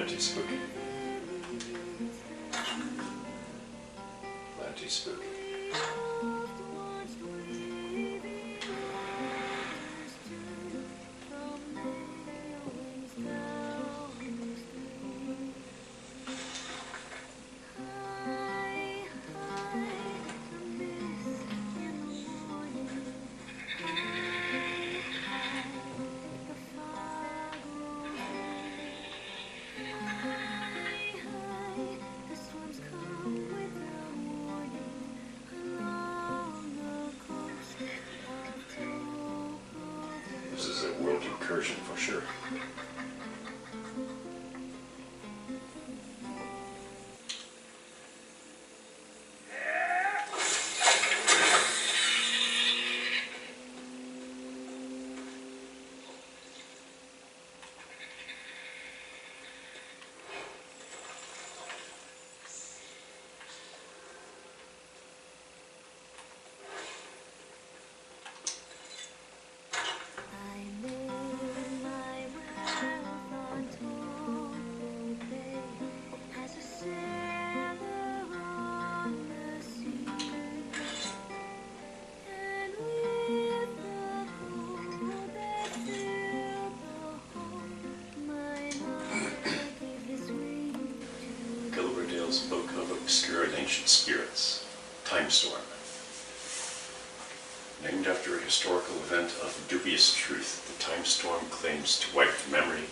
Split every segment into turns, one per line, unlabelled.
Plenty spooky. Plenty spooky. This is a world incursion for sure. Book of Obscure and Ancient Spirits, Time Storm. Named after a historical event of dubious truth, the time storm claims to wipe the memory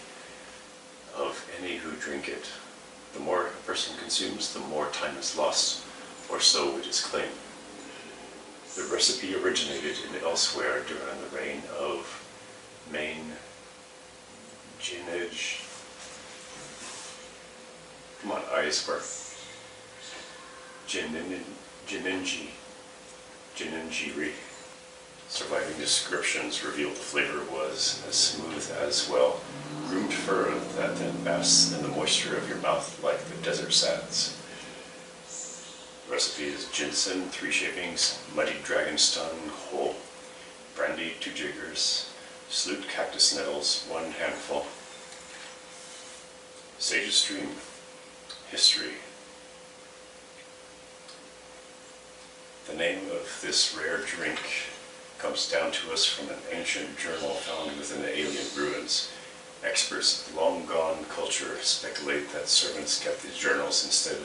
of any who drink it. The more a person consumes, the more time is lost, or so it is claimed. The recipe originated in elsewhere during the reign of Main Jinage. Come on, eyes work. Jiningiri. Surviving descriptions revealed the flavor was as smooth as, well, groomed fur that then basks in the moisture of your mouth like the desert sands. The recipe is ginseng, 3 shavings, muddy dragonstone, whole, brandy, 2 jiggers, sloot cactus nettles, 1 handful. Sage's Stream. History. The name of this rare drink comes down to us from an ancient journal found within the alien ruins. Experts of long-gone culture speculate that servants kept these journals instead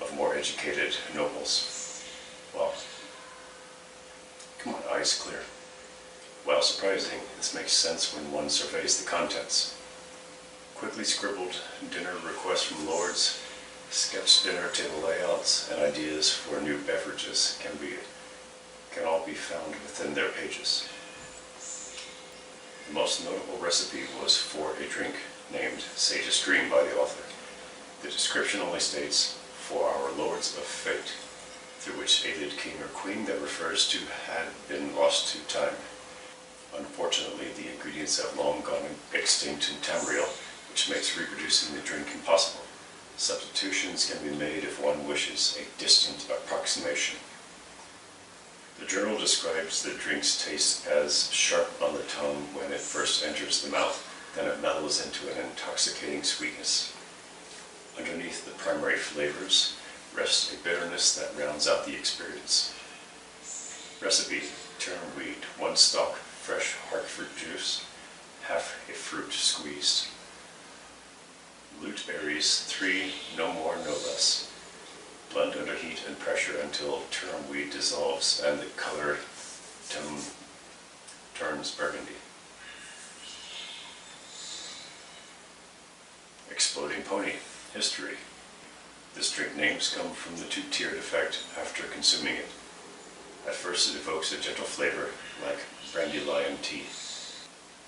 of more educated nobles. Well, come on, eyes clear. While surprising, this makes sense when one surveys the contents. Quickly scribbled dinner requests from lords, sketched dinner table layouts, and ideas for new beverages can all be found within their pages. The most notable recipe was for a drink named Sage's Dream by the author. The description only states, "For our lords of fate," through which aided king or queen that refers to had been lost to time. Unfortunately, the ingredients have long gone extinct in Tamriel, which makes reproducing the drink impossible. Substitutions can be made if one wishes a distant approximation. The journal describes the drink's taste as sharp on the tongue when it first enters the mouth, then it mellows into an intoxicating sweetness. Underneath the primary flavors rests a bitterness that rounds out the experience. Recipe: turnweed, 1 stalk fresh heart fruit juice, half a fruit squeezed. Loot berries, 3, no more, no less. Blend under heat and pressure until turnweed dissolves and the color tone turns burgundy. Exploding Pony. History. This drink names come from the 2-tiered effect after consuming it. At first it evokes a gentle flavor, like brandywine tea.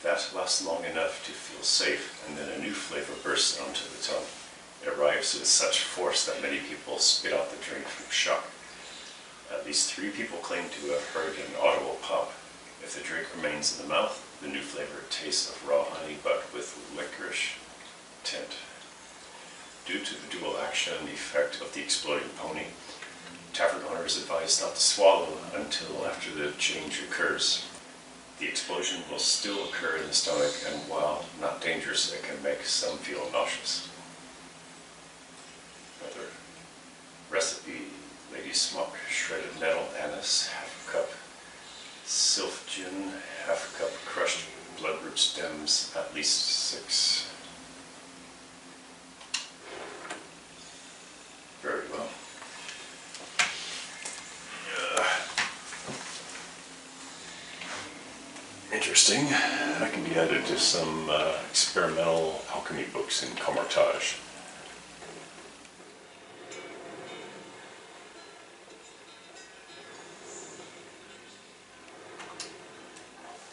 That lasts long enough to feel safe, and then a new flavor bursts onto the tongue. It arrives with such force that many people spit out the drink from shock. At least 3 people claim to have heard an audible pop. If the drink remains in the mouth, the new flavor tastes of raw honey but with licorice tint. Due to the dual action effect of the exploding pony, tavern owners advise not to swallow until after the change occurs. The explosion will still occur in the stomach, and while not dangerous, it can make some feel nauseous. interesting. That can be added to some experimental alchemy books in Comartage.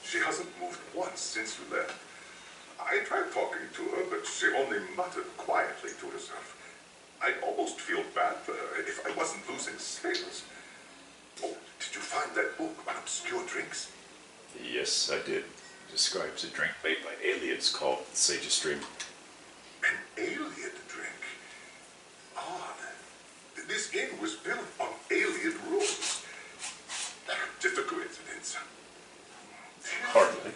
She hasn't moved once since you left. I tried talking to her, but she only muttered quietly to herself. I'd almost feel bad for her if I wasn't losing sales. Oh, did you find that book on obscure drinks?
Yes, I did. It describes a drink made by aliens called the Sage's Dream.
An alien drink? Odd. This inn was built on alien rules. Just a coincidence.
Hardly.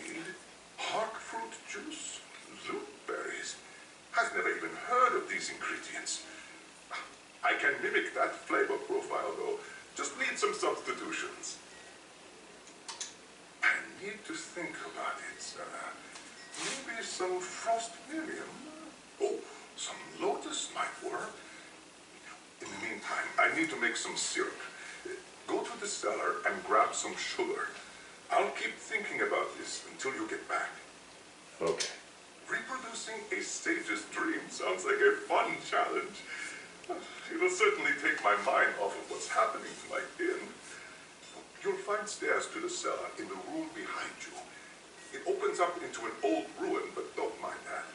Hark fruit juice, loot berries. I've never even heard of these ingredients. I can mimic that flavor profile though. Just need some substitutions. I need to think about it. Maybe some frost miriam. Oh, some lotus might work. In the meantime, I need to make some syrup. Go to the cellar and grab some sugar. I'll keep thinking about this until you get back.
Okay.
Reproducing a sage's dream sounds like a fun challenge. It will certainly take my mind off of what's happening to my inn. You'll find stairs to the cellar in the room behind you. It opens up into an old ruin, but don't mind that.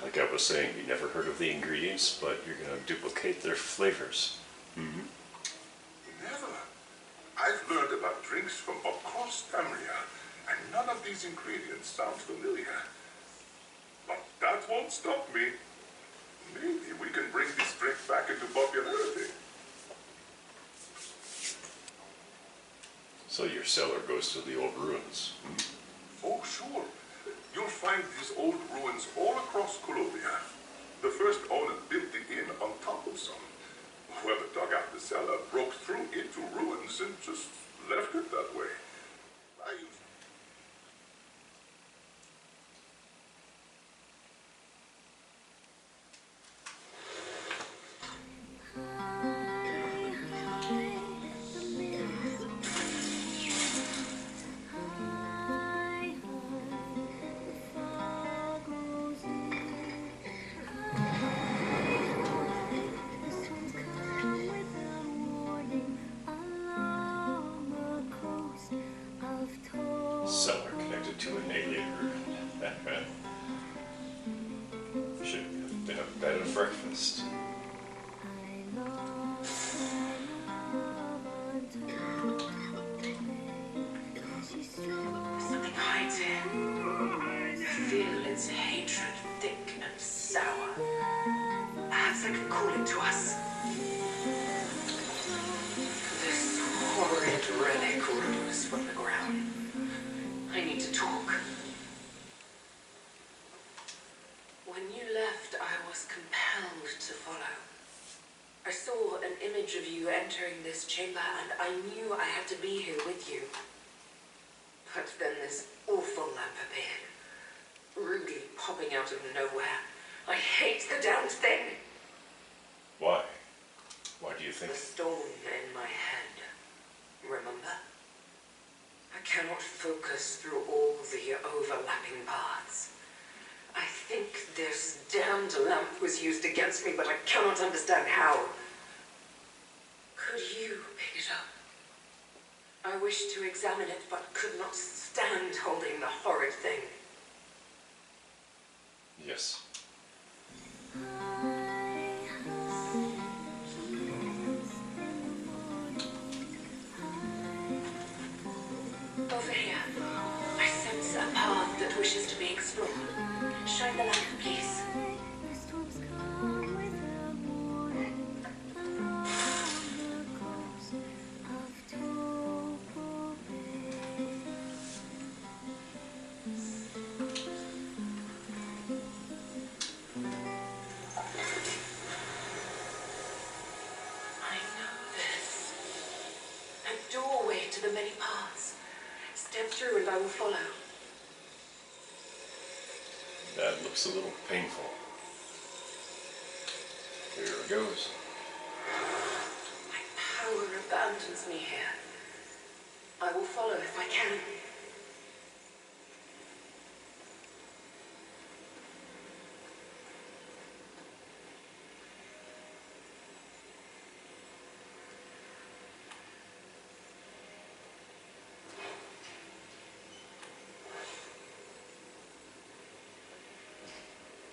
Like I was saying, you never heard of the ingredients, but you're going to duplicate their flavors. Mm-hmm.
Never. I've learned about drinks from across Tamria, and none of these ingredients sound familiar. But that won't stop me. Maybe we can bring this drink back into popularity.
So your cellar goes to the old ruins.
Oh, sure. You'll find these old ruins all across Colombia. The first owner built the inn on top of some. Whoever dug out the cellar broke through into ruins and just left it that way. I used
Cellar connected to an alien ruin. Should have been a bed and breakfast.
Something hides here. I feel its hatred thick and sour. Perhaps I can call it to us. This horrid relic rose from the ground. I need to talk. When you left, I was compelled to follow. I saw an image of you entering this chamber, and I knew I had to be here with you. But then this awful lamp appeared, rudely popping out of nowhere. I hate the damned thing.
Why? Why do you think?
The stone in my head. Remember? I cannot focus through all the overlapping paths. I think this damned lamp was used against me, but I cannot understand how. Could you pick it up? I wished to examine it, but could not stand holding the horrid thing.
Yes.
Over here, I sense a path that wishes to be explored. Shine the light, please. I know this. A doorway to the many paths. Step through and I will follow.
That looks a little painful. Here it goes.
My power abandons me here. I will follow if I can.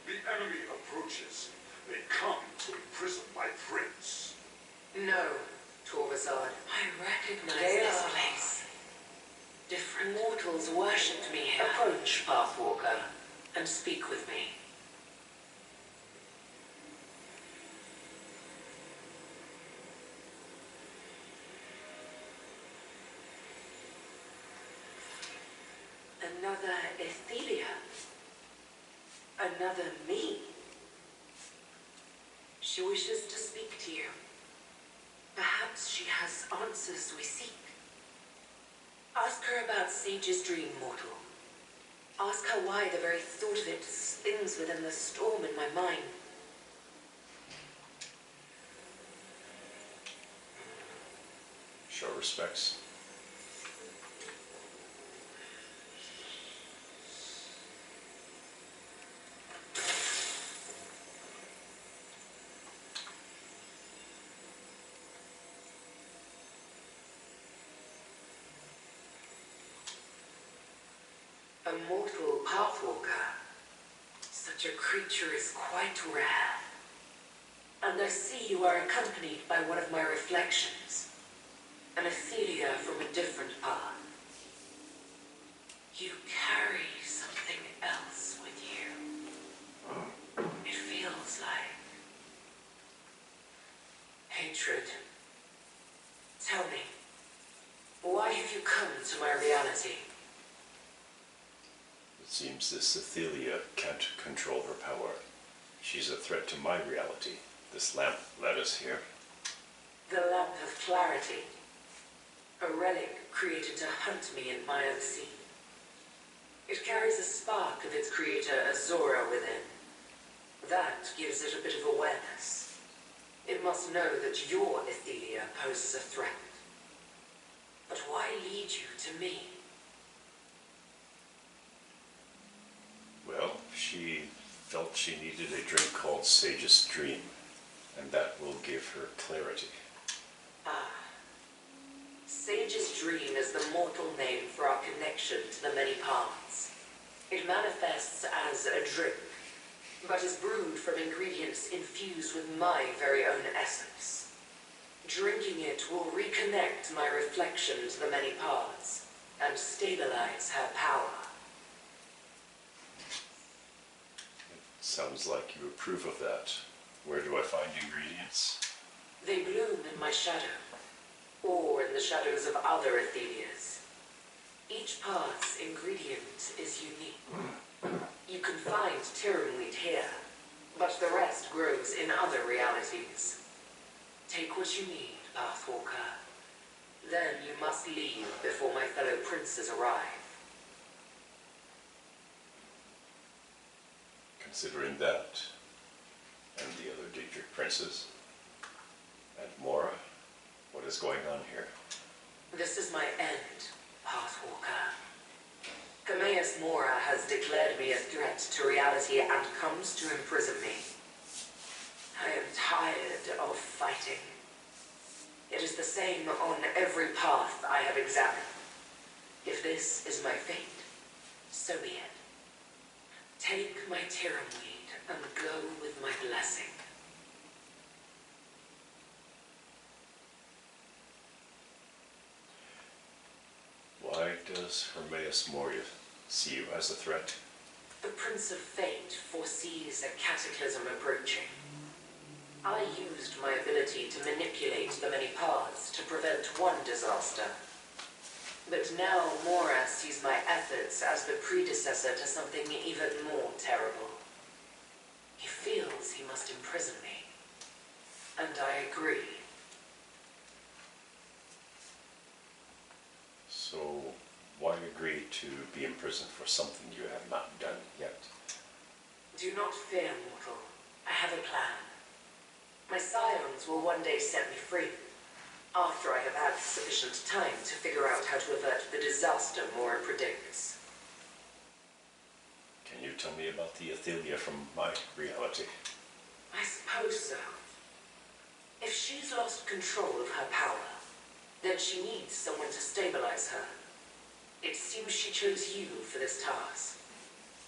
The enemy approaches. They come to imprison my prince.
No, Torvazard. I recognize this place. Different mortals worshipped me here. Approach, Pathwalker, and speak with me. Another Ithelia. Another me. She wishes to speak to you. Perhaps she has answers we seek. Ask her about Sage's dream, mortal. Ask her why the very thought of it spins within the storm in my mind.
Show respects.
A mortal pathwalker. Such a creature is quite rare. And I see you are accompanied by one of my reflections. An Ithelia from a different path. You carry something else with you. It feels like hatred. Tell me, why have you come to my reality?
It seems this Ithelia can't control her power. She's a threat to my reality. This lamp led us here.
The lamp of clarity. A relic created to hunt me in my unseen. It carries a spark of its creator Azora within. That gives it a bit of awareness. It must know that your Ithelia poses a threat. But why lead you to me?
Well, she felt she needed a drink called Sage's Dream, and that will give her clarity.
Ah. Sage's Dream is the mortal name for our connection to the many paths. It manifests as a drink, but is brewed from ingredients infused with my very own essence. Drinking it will reconnect my reflection to the many paths and stabilize her power.
Sounds like you approve of that. Where do I find ingredients?
They bloom in my shadow, or in the shadows of other Ithelias. Each path's ingredient is unique. You can find Tyramweed here, but the rest grows in other realities. Take what you need, Pathwalker. Then you must leave before my fellow princes arrive.
Considering that, and the other Daedric princes, and Mora, what is going on here?
This is my end, Pathwalker. Gameus Mora has declared me a threat to reality and comes to imprison me. I am tired of fighting. It is the same on every path I have examined. If this is my fate, so be it. Take my Tyramweed and go with my blessing.
Why does Hermaeus Moria see you as a threat?
The Prince of Fate foresees a cataclysm approaching. I used my ability to manipulate the many paths to prevent one disaster. But now Mora sees my efforts as the predecessor to something even more terrible. He feels he must imprison me. And I agree.
So, why agree to be imprisoned for something you have not done yet?
Do not fear, mortal. I have a plan. My scions will one day set me free. after I have had sufficient time to figure out how to avert the disaster Mora predicts.
Can you tell me about the Ithelia from my reality?
I suppose so. If she's lost control of her power, then she needs someone to stabilize her. It seems she chose you for this task.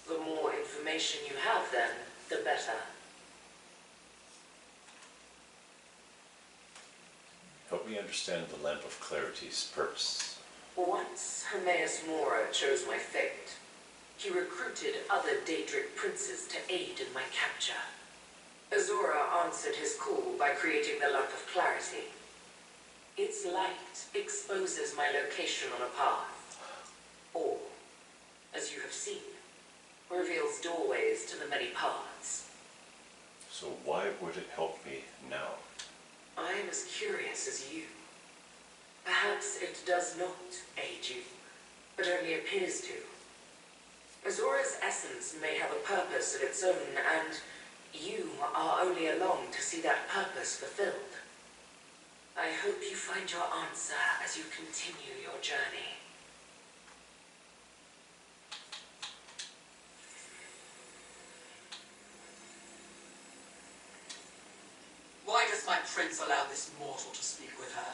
The more information you have then, the better.
Help me understand the Lamp of Clarity's purpose.
Once Hermaeus Mora chose my fate, he recruited other Daedric princes to aid in my capture. Azura answered his call by creating the Lamp of Clarity. Its light exposes my location on a path, or, as you have seen, reveals doorways to the many paths.
So why would it help me now?
I am as curious as you. Perhaps it does not aid you, but only appears to. Azura's essence may have a purpose of its own, and you are only along to see that purpose fulfilled. I hope you find your answer as you continue your journey.
Why does my prince allow this mortal to speak with her?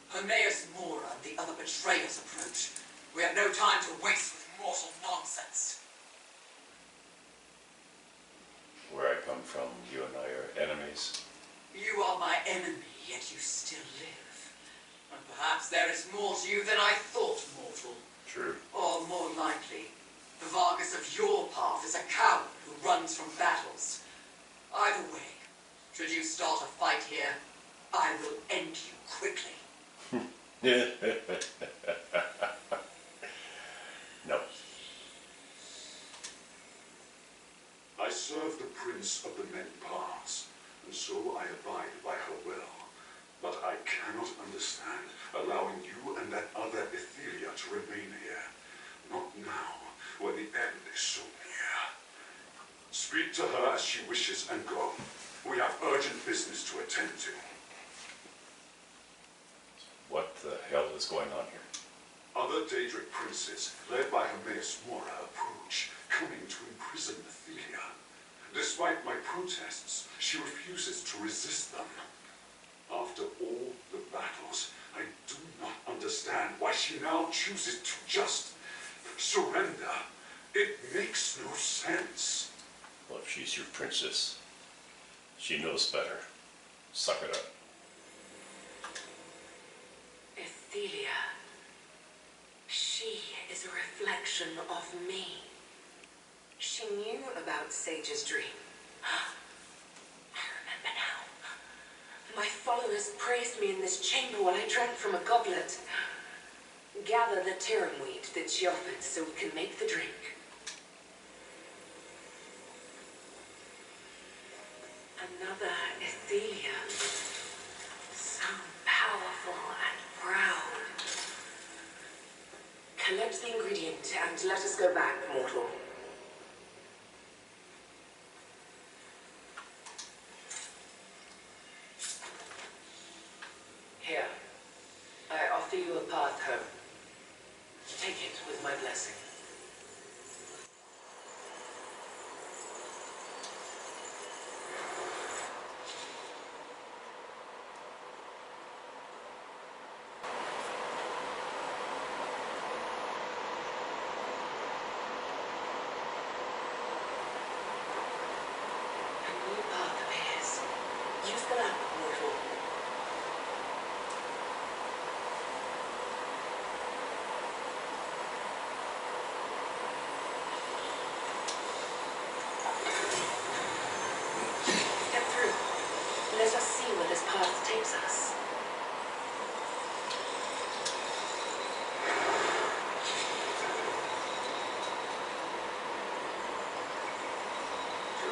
Hermaeus Mora and the other betrayers approach. We have no time to waste with mortal nonsense.
Where I come from, you and I are enemies.
You are my enemy, yet you still live. And perhaps there is more to you than I thought, mortal.
True.
Or more likely, the Vargas of your path is a coward who runs from battles. Either way, should you start a fight here, I will end you quickly.
No.
I serve the Prince of the Many Paths, and so I abide by her will. But I cannot understand allowing you and that other Ithelia to remain here. Not now, where the end is so near. Speak to her as she wishes and go. We have urgent business to attend to.
What the hell is going on here?
Other Daedric princes, led by Hermaeus Mora, approach, coming to imprison Ithelia. Despite my protests, she refuses to resist them. After all the battles, I do not understand why she now chooses to just surrender. It makes no sense.
Well, if she's your princess, she knows better. Suck it up.
Ithelia. She is a reflection of me. She knew about Sage's dream. I remember now. My followers praised me in this chamber while I drank from a goblet. Gather the Tyrum weed that she offered so we can make the drink. Another Ithelia. So powerful and proud. Collect the ingredient and let us go back, mortal. Here, I offer you a path home. Take it with my blessing. A new path appears. Use the lamp, mortal. Step through. Let us see where this path takes us.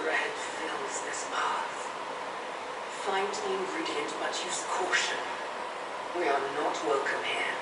Dread fills this path. Find the ingredient, but use caution. We are not welcome here.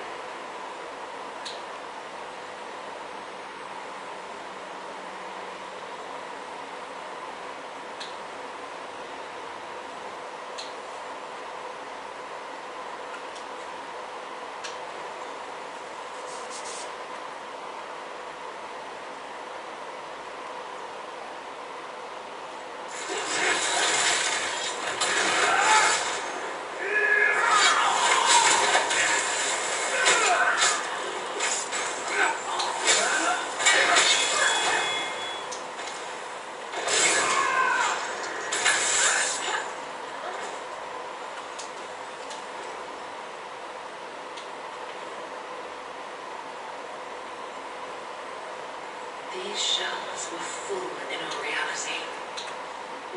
were full in our reality.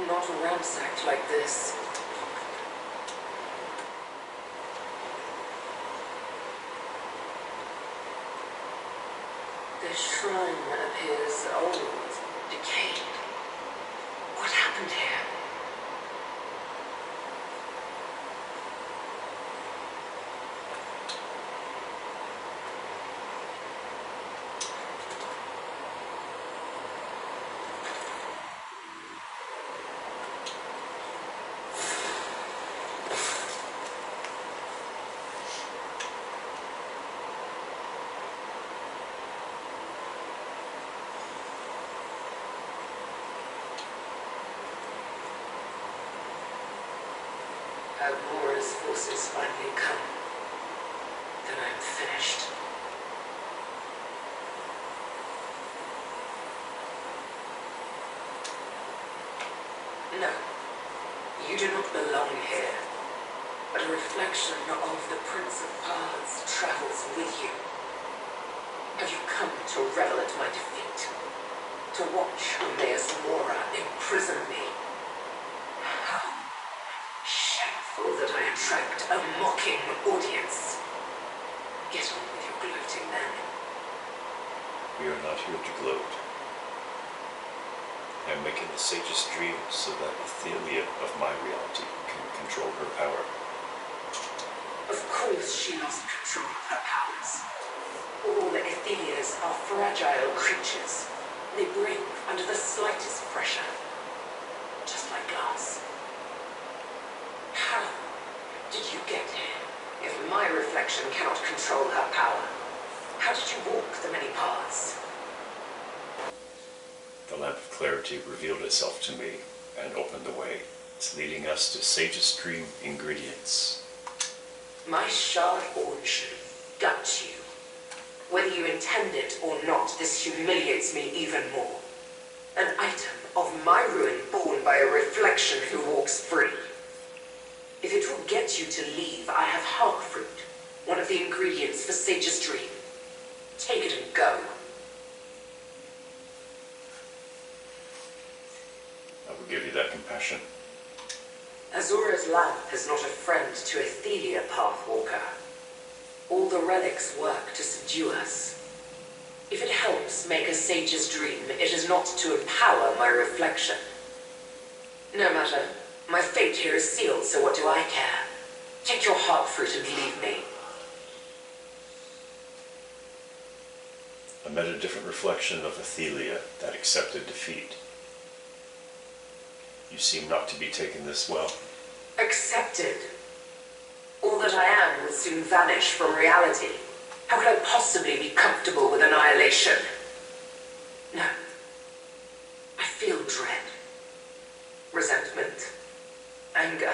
Not ransacked like this. The shrine appears old, decayed. What happened here? Have Mora's forces finally come? Then I'm finished. No, you do not belong here. But a reflection of the Prince of Paths travels with you. Have you come to revel at my defeat? To watch Hermaeus Mora imprison me? How shameful that I attract a mocking audience. Get on with your gloating then.
We are not here to gloat. I'm making the sage's dream so that Ithelia of my reality can control her power.
Of course she must control her powers. All Ithelias are fragile creatures. They break under the slightest pressure. Just like glass. How did you get here? If my reflection cannot control her power, how did you walk the many paths?
The lamp of clarity revealed itself to me and opened the way. It's leading us to sage's dream ingredients.
My shard origin got you. Whether you intend it or not, this humiliates me even more. An item of my ruin born by a reflection who walks free. If it will get you to leave, I have hog fruit, one of the ingredients for Sage's dream. Take it and go.
I will give you that compassion.
Azura's lamp is not a friend to Ithelia, Pathwalker. All the relics work to subdue us. If it helps make a sage's dream, it is not to empower my reflection. No matter. My fate here is sealed, so what do I care? Take your heart fruit and leave me.
I met a different reflection of Ithelia that accepted defeat. You seem not to be taken this well.
Accepted. All that I am will soon vanish from reality. How could I possibly be comfortable with annihilation? No. I feel dread. Resentment. Anger.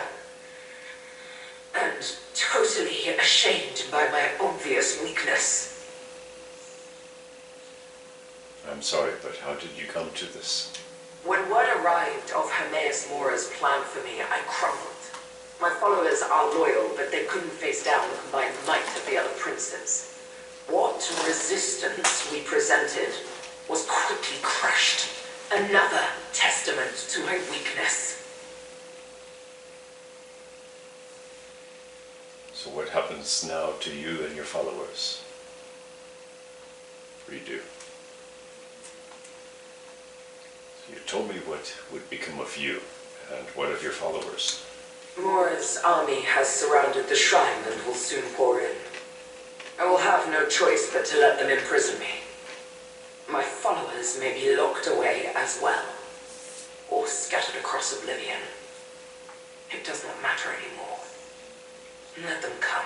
And totally ashamed by my obvious weakness.
I'm sorry, but how did you come to this?
When word arrived of Hermaeus Mora's plan for me, I crumbled. My followers are loyal, but they couldn't face down the combined might of the other princes. What resistance we presented was quickly crushed. Another testament to my weakness.
So what happens now to you and your followers? Redo. You told me what would become of you, and what of your followers.
Mora's army has surrounded the shrine and will soon pour in. I will have no choice but to let them imprison me. My followers may be locked away as well, or scattered across oblivion. It does not matter anymore. Let them come.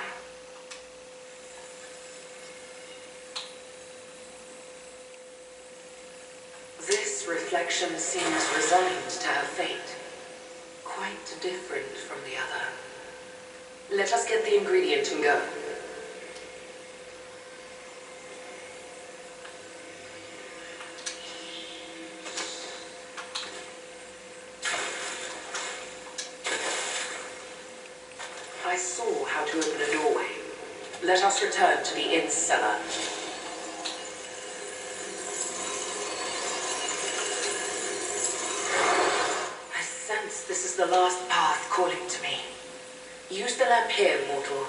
This reflection seems resigned to her fate. Quite different from the other. Let us get the ingredient and go. I saw how to open a doorway. Let us return to the inn cellar. Prince, this is the last path calling to me. Use the lamp here, mortal.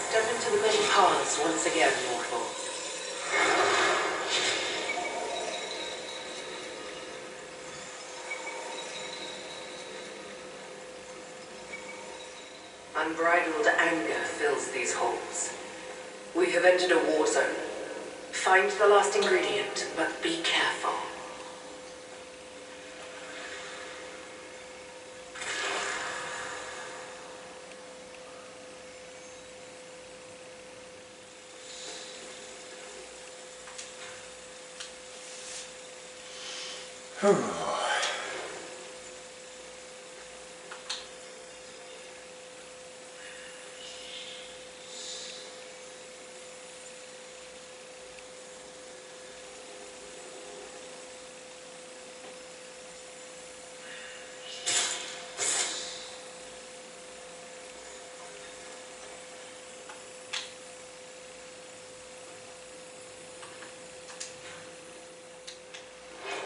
Step into the many paths once again, mortal. Unbridled anger fills these halls. We have entered a war zone. Find the last ingredient, but be careful.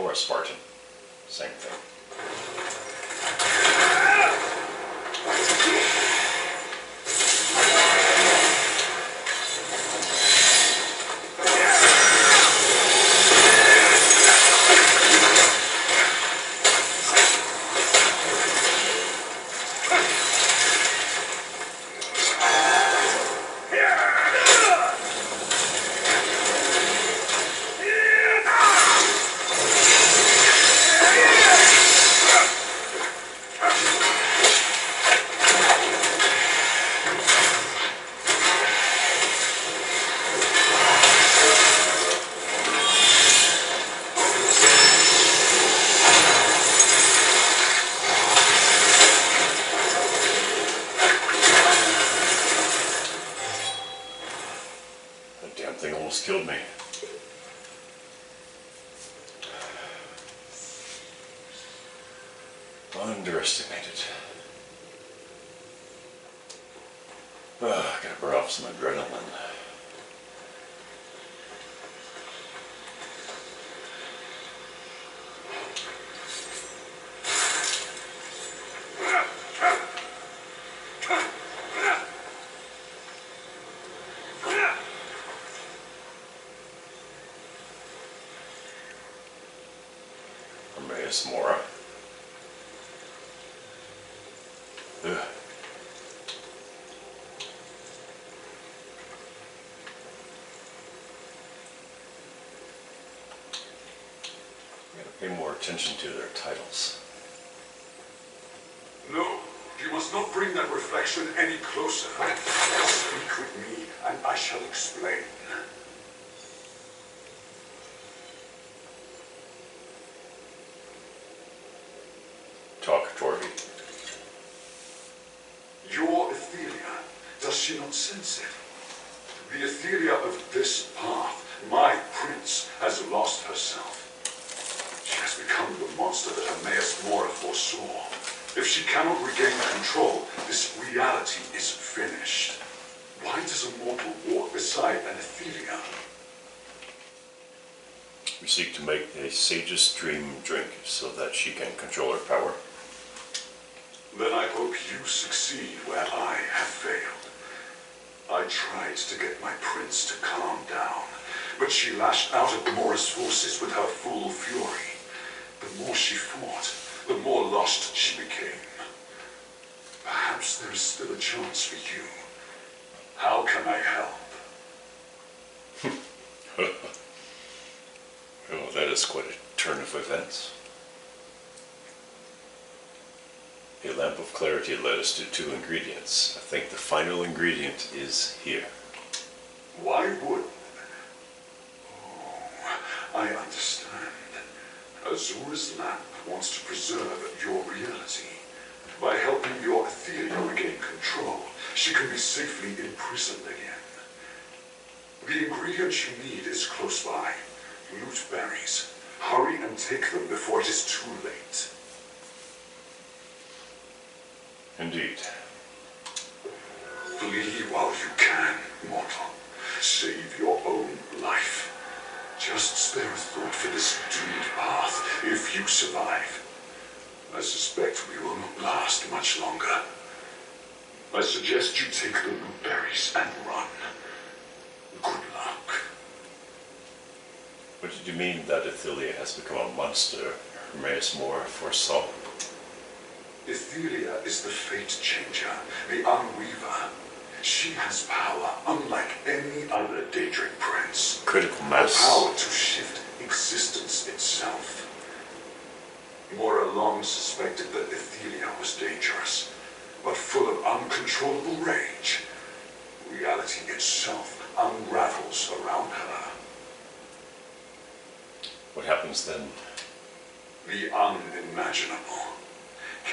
Or a Spartan. Same thing. Thing almost killed me. Underestimated. Gotta burn off some adrenaline. Mora. Ugh. Gotta pay more attention to their titles.
No, you must not bring that reflection any closer. Speak with me, and I shall explain.
Talk, Torby.
Your Ithelia, does she not sense it? The Ithelia of this path, my prince, has lost herself. She has become the monster that Hermaeus Mora foresaw. If she cannot regain control, this reality is finished. Why does a mortal walk beside an Ithelia?
We seek to make a sage's dream drink so that she can control her power.
Then I hope you succeed where I have failed. I tried to get my prince to calm down, but she lashed out at Mora's forces with her full fury. The more she fought, the more lost she became. Perhaps there is still a chance for you. How can I help?
Oh, that is quite a turn of events. A lamp of clarity led us to 2 ingredients. I think the final ingredient is here.
Why would... Oh, I understand. Azura's lamp wants to preserve your reality. By helping your Ithelia regain control, she can be safely imprisoned again. The ingredient you need is close by. Loot berries. Hurry and take them before it is too late.
Indeed.
Flee while you can, mortal. Save your own life. just spare a thought for this doomed path if you survive. I suspect we will not last much longer. I suggest you take the loot berries and run. Good luck.
What did you mean that Ithelia has become a monster? Hermaeus more foresaw.
Ithelia is the fate changer, the unweaver. She has power unlike any other Daedric prince.
Critical
The
mass.
power to shift existence itself. Mora long suspected that Ithelia was dangerous, but full of uncontrollable rage. Reality itself unravels around her.
What happens then?
The unimaginable.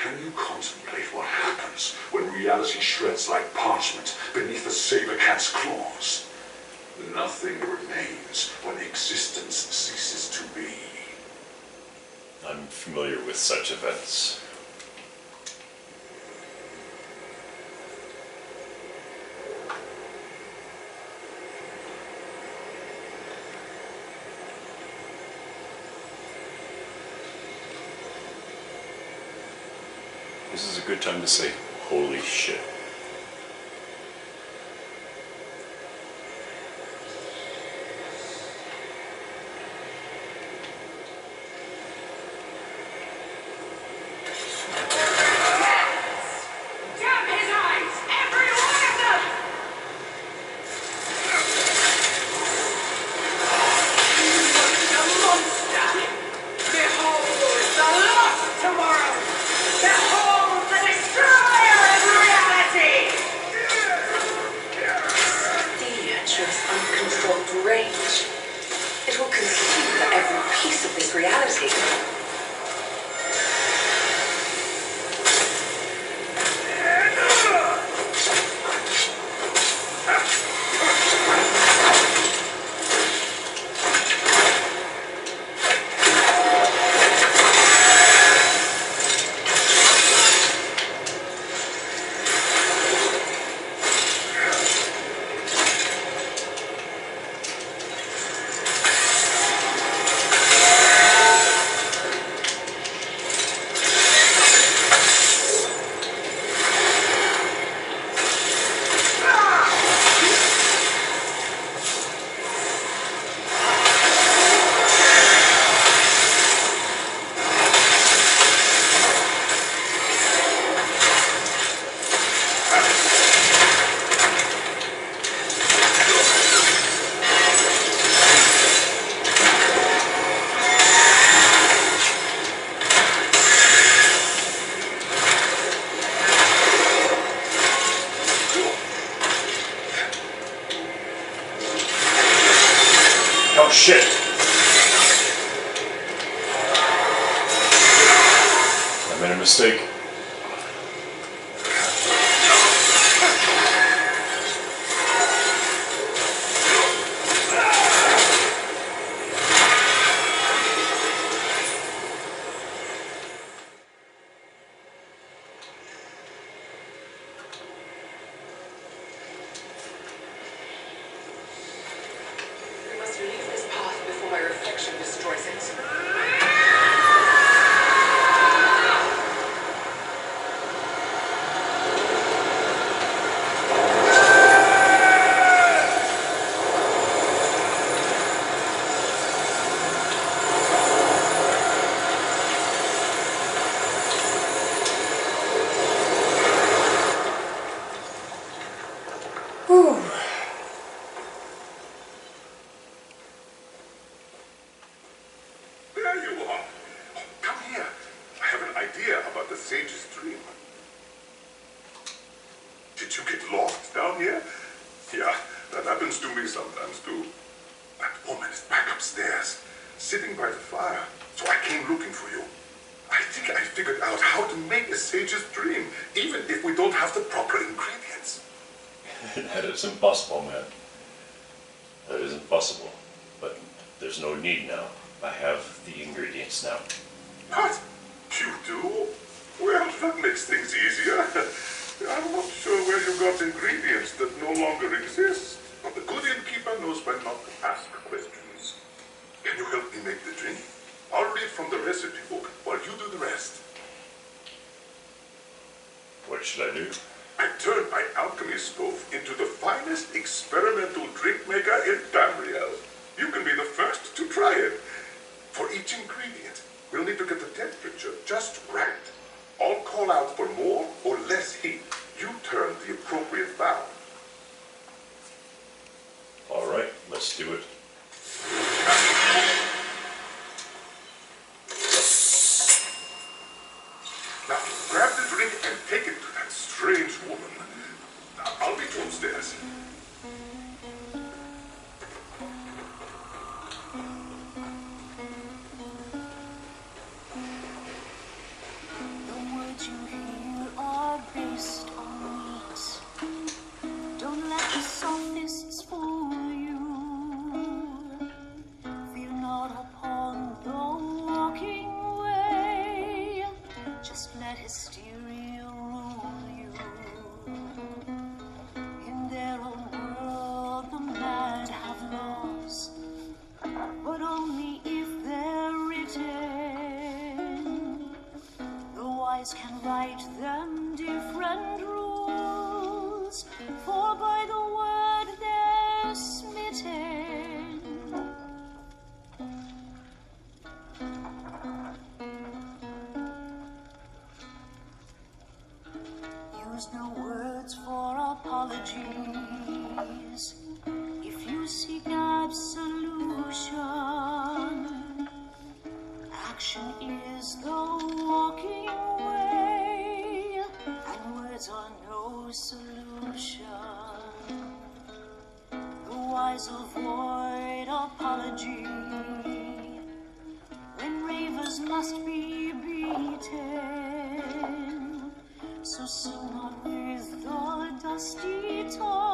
Can you contemplate what happens when reality shreds like parchment beneath a saber cat's claws? Nothing remains when existence ceases to be.
I'm familiar with such events. This is a good time to say, holy shit.
Damn his eyes! Every one of them! The monster! Behold the lush tomorrow! Behold the destroyer of reality! Ithelia shows uncontrolled rage. It will consume every piece of this reality.
Oh shit! I made a mistake.
We must leave this path before my reflection destroys it.
There you are. Come here. I have an idea about the sage's dream. Did you get lost down here? Yeah, that happens to me sometimes too. That woman is back upstairs, sitting by the fire. So I came looking for you. I think I figured out how to make a sage's dream, even if we don't have the proper ingredients.
That is impossible, man. That is impossible. But there's no need now. I have the ingredients now.
What? You do? Well, that makes things easier. I'm not sure where you got ingredients that no longer exist, but the good innkeeper knows when not to ask questions.
Let's do it.
Now, grab the drink and take it to that strange woman. I'll meet you upstairs.
The words you hear are based on needs. Don't let the sophists fool you. Fear not upon the walking way. Just let hysteria rule you. In their own world, the mad have laws, but only if they're written. The wise can write them different rules, for by the word they're smitten. Use no words for apologies if you seek absolution. Action is the walking way, and words are no solution. The wise avoid apology when ravers must be beaten. So soon on with the dusty toy.